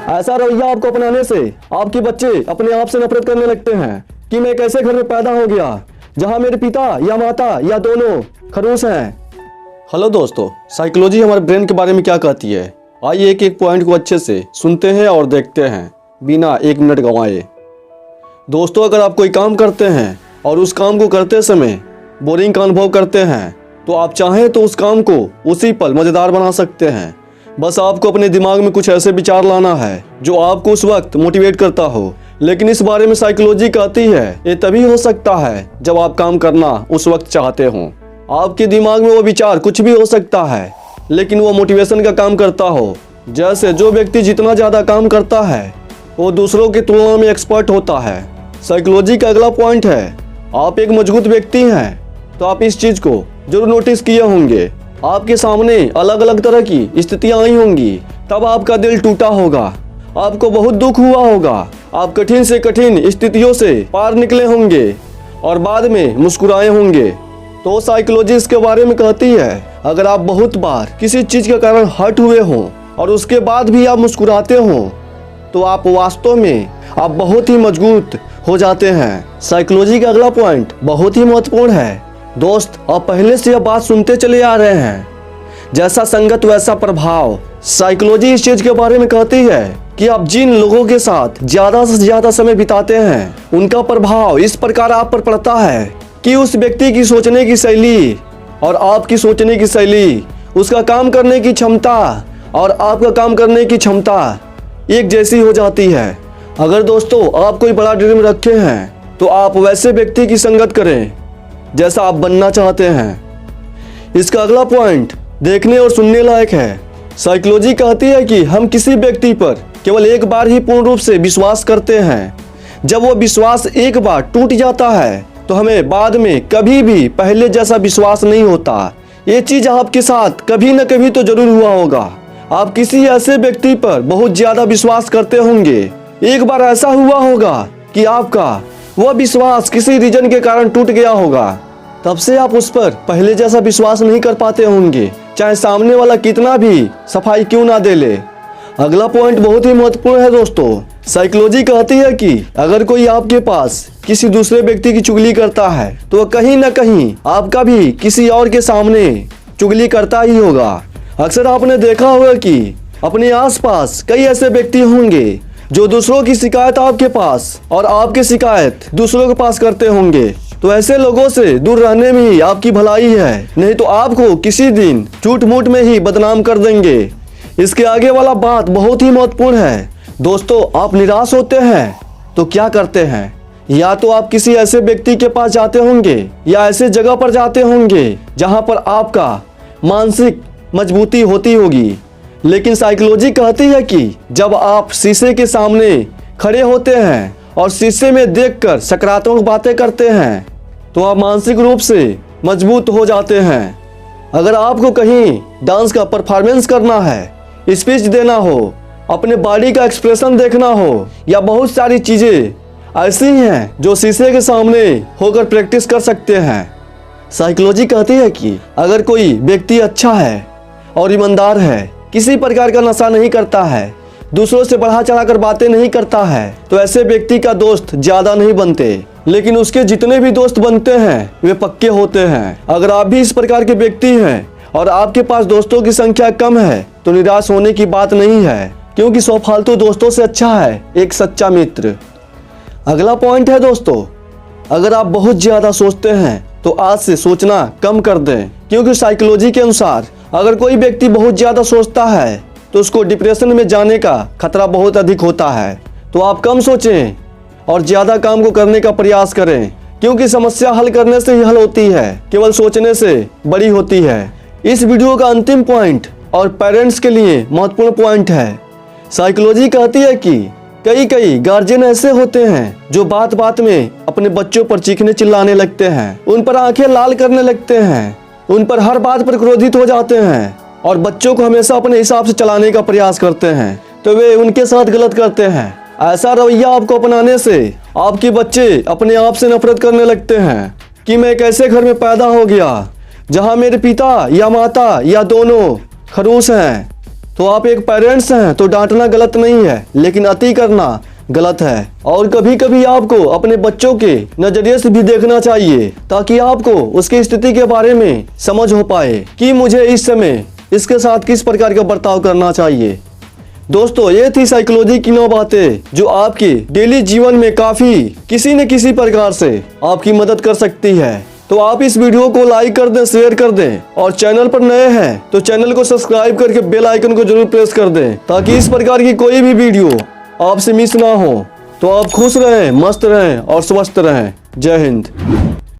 ऐसा रवैया आपको अपनाने से आपके बच्चे अपने आप से नफरत करने लगते हैं कि मैं कैसे घर में पैदा हो गया जहां मेरे पिता या माता या दोनों खड़ूस हैं। हेलो दोस्तों, साइकोलॉजी हमारे ब्रेन के बारे में क्या कहती है, आइए एक एक पॉइंट को अच्छे से सुनते हैं और देखते हैं बिना एक मिनट गंवाए। दोस्तों, अगर आप कोई काम करते हैं और उस काम को करते समय बोरिंग का अनुभव करते हैं तो आप चाहें तो उस काम को उसी पल मज़ेदार बना सकते हैं। बस आपको अपने दिमाग में कुछ ऐसे विचार लाना है जो आपको उस वक्त मोटिवेट करता हो। लेकिन इस बारे में साइकोलॉजी कहती है ये तभी हो सकता है जब आप काम करना उस वक्त चाहते हो। आपके दिमाग में वो विचार कुछ भी हो सकता है लेकिन वो मोटिवेशन का काम करता हो। जैसे जो व्यक्ति जितना ज़्यादा काम करता है वो दूसरों की तुलना में एक्सपर्ट होता है। साइकोलॉजी का अगला पॉइंट है, आप एक मजबूत व्यक्ति हैं तो आप इस चीज़ को जरूर नोटिस किए होंगे। आपके सामने अलग अलग तरह की स्थितियां आई होंगी, तब आपका दिल टूटा होगा, आपको बहुत दुख हुआ होगा, आप कठिन से कठिन स्थितियों से पार निकले होंगे और बाद में मुस्कुराए होंगे। तो साइकोलॉजी इसके बारे में कहती है अगर आप बहुत बार किसी चीज़ के कारण हर्ट हुए हों और उसके बाद भी आप मुस्कुराते हों तो आप वास्तव में आप बहुत ही मजबूत हो जाते हैं। साइकोलॉजी का अगला पॉइंट बहुत ही महत्वपूर्ण है। दोस्त, आप पहले से यह बात सुनते चले आ रहे हैं, जैसा संगत वैसा प्रभाव। साइकोलॉजी इस चीज के बारे में कहती है कि आप जिन लोगों के साथ ज्यादा से ज्यादा समय बिताते हैं उनका प्रभाव इस प्रकार आप पर पड़ता है कि उस व्यक्ति की सोचने की शैली और आपकी सोचने की शैली, उसका काम करने की क्षमता और आपका काम करने की क्षमता एक जैसी हो जाती है। अगर दोस्तों आप कोई बड़ा ड्रीम रखे हैं तो आप वैसे व्यक्ति की संगत करें जैसा आप बनना चाहते हैं। इसका अगला पॉइंट देखने और सुनने लायक है। साइकोलॉजी कहती है कि हम किसी व्यक्ति पर केवल एक बार ही पूर्ण रूप से विश्वास करते हैं। जब वो विश्वास एक बार टूट जाता है तो हमें बाद में कभी भी पहले जैसा विश्वास नहीं होता। ये चीज़ आपके साथ कभी न कभी तो जरूर हुआ होगा। आप किसी ऐसे व्यक्ति पर बहुत ज़्यादा विश्वास करते होंगे, एक बार ऐसा हुआ होगा कि आपका वह विश्वास किसी रीजन के कारण टूट गया होगा। तब से आप उस पर पहले जैसा विश्वास नहीं कर पाते होंगे, चाहे सामने वाला कितना भी सफाई क्यों ना दे ले। अगला पॉइंट बहुत ही महत्वपूर्ण है दोस्तों। साइकोलॉजी कहती है कि अगर कोई आपके पास किसी दूसरे व्यक्ति की चुगली करता है तो वह कहीं ना कहीं आपका भी किसी और के सामने चुगली करता ही होगा। अक्सर आपने देखा होगा कि अपने आसपास कई ऐसे व्यक्ति होंगे जो दूसरों की शिकायत आपके पास और आपकी शिकायत दूसरों के पास करते होंगे। तो ऐसे लोगों से दूर रहने में ही आपकी भलाई है, नहीं तो आपको किसी दिन झूठ मूठ में ही बदनाम कर देंगे। इसके आगे वाला बात बहुत ही महत्वपूर्ण है दोस्तों। आप निराश होते हैं तो क्या करते हैं, या तो आप किसी ऐसे व्यक्ति के पास जाते होंगे या ऐसे जगह पर जाते होंगे जहां पर आपका मानसिक मजबूती होती होगी। लेकिन साइकोलॉजी कहती है कि जब आप शीशे के सामने खड़े होते हैं और शीशे में देखकर सकारात्मक बातें करते हैं तो आप मानसिक रूप से मजबूत हो जाते हैं। अगर आपको कहीं डांस का परफॉर्मेंस करना है, स्पीच देना हो, अपने बॉडी का एक्सप्रेशन देखना हो या बहुत सारी चीज़ें ऐसी हैं जो शीशे के सामने होकर प्रैक्टिस कर सकते हैं। साइकोलॉजी कहती है कि अगर कोई व्यक्ति अच्छा है और ईमानदार है, किसी प्रकार का नशा नहीं करता है, दूसरों से बढ़ा चढ़ाकर बातें नहीं करता है, तो ऐसे व्यक्ति का दोस्त ज्यादा नहीं बनते। लेकिन उसके जितने भी दोस्त बनते हैं वे पक्के होते हैं। अगर आप भी इस प्रकार के व्यक्ति हैं और आपके पास दोस्तों की संख्या कम है तो निराश होने की बात नहीं है, क्योंकि 100 फालतू दोस्तों से अच्छा है एक सच्चा मित्र। अगला पॉइंट है दोस्तों, अगर आप बहुत ज्यादा सोचते हैं तो आज से सोचना कम कर दें, क्योंकि साइकोलॉजी के अनुसार अगर कोई व्यक्ति बहुत ज्यादा सोचता है तो उसको डिप्रेशन में जाने का खतरा बहुत अधिक होता है। तो आप कम सोचें और ज्यादा काम को करने का प्रयास करें, क्योंकि समस्या हल करने से ही हल होती है, केवल सोचने से बड़ी होती है। इस वीडियो का अंतिम पॉइंट और पेरेंट्स के लिए महत्वपूर्ण पॉइंट है। साइकोलॉजी कहती है कि कई गार्जियन ऐसे होते हैं जो बात बात में अपने बच्चों पर चीखने चिल्लाने लगते हैं, उन पर आंखें लाल करने लगते हैं, उन पर हर बात पर क्रोधित हो जाते हैं और बच्चों को हमेशा अपने हिसाब से चलाने का प्रयास करते हैं, तो वे उनके साथ गलत करते हैं। ऐसा रवैया आपको अपनाने से आपके बच्चे अपने आप से नफरत करने लगते हैं कि मैं कैसे घर में पैदा हो गया जहां मेरे पिता या माता या दोनों खड़ूस हैं। तो आप एक पेरेंट्स हैं तो डांटना गलत नहीं है, लेकिन अति करना गलत है। और कभी कभी आपको अपने बच्चों के नजरिए से भी देखना चाहिए, ताकि आपको उसकी स्थिति के बारे में समझ हो पाए कि मुझे इस समय इसके साथ किस प्रकार का बर्ताव करना चाहिए। दोस्तों, ये थी साइकोलॉजी की 9 बातें जो आपके डेली जीवन में काफी किसी न किसी प्रकार से आपकी मदद कर सकती है। तो आप इस वीडियो को लाइक कर दें, शेयर कर दें, और चैनल पर नए हैं तो चैनल को सब्सक्राइब करके बेल आइकन को जरूर प्रेस कर दें, ताकि इस प्रकार की कोई भी वीडियो आपसे मिस ना हो। तो आप खुश रहें, मस्त रहें और स्वस्थ रहें। जय हिंद।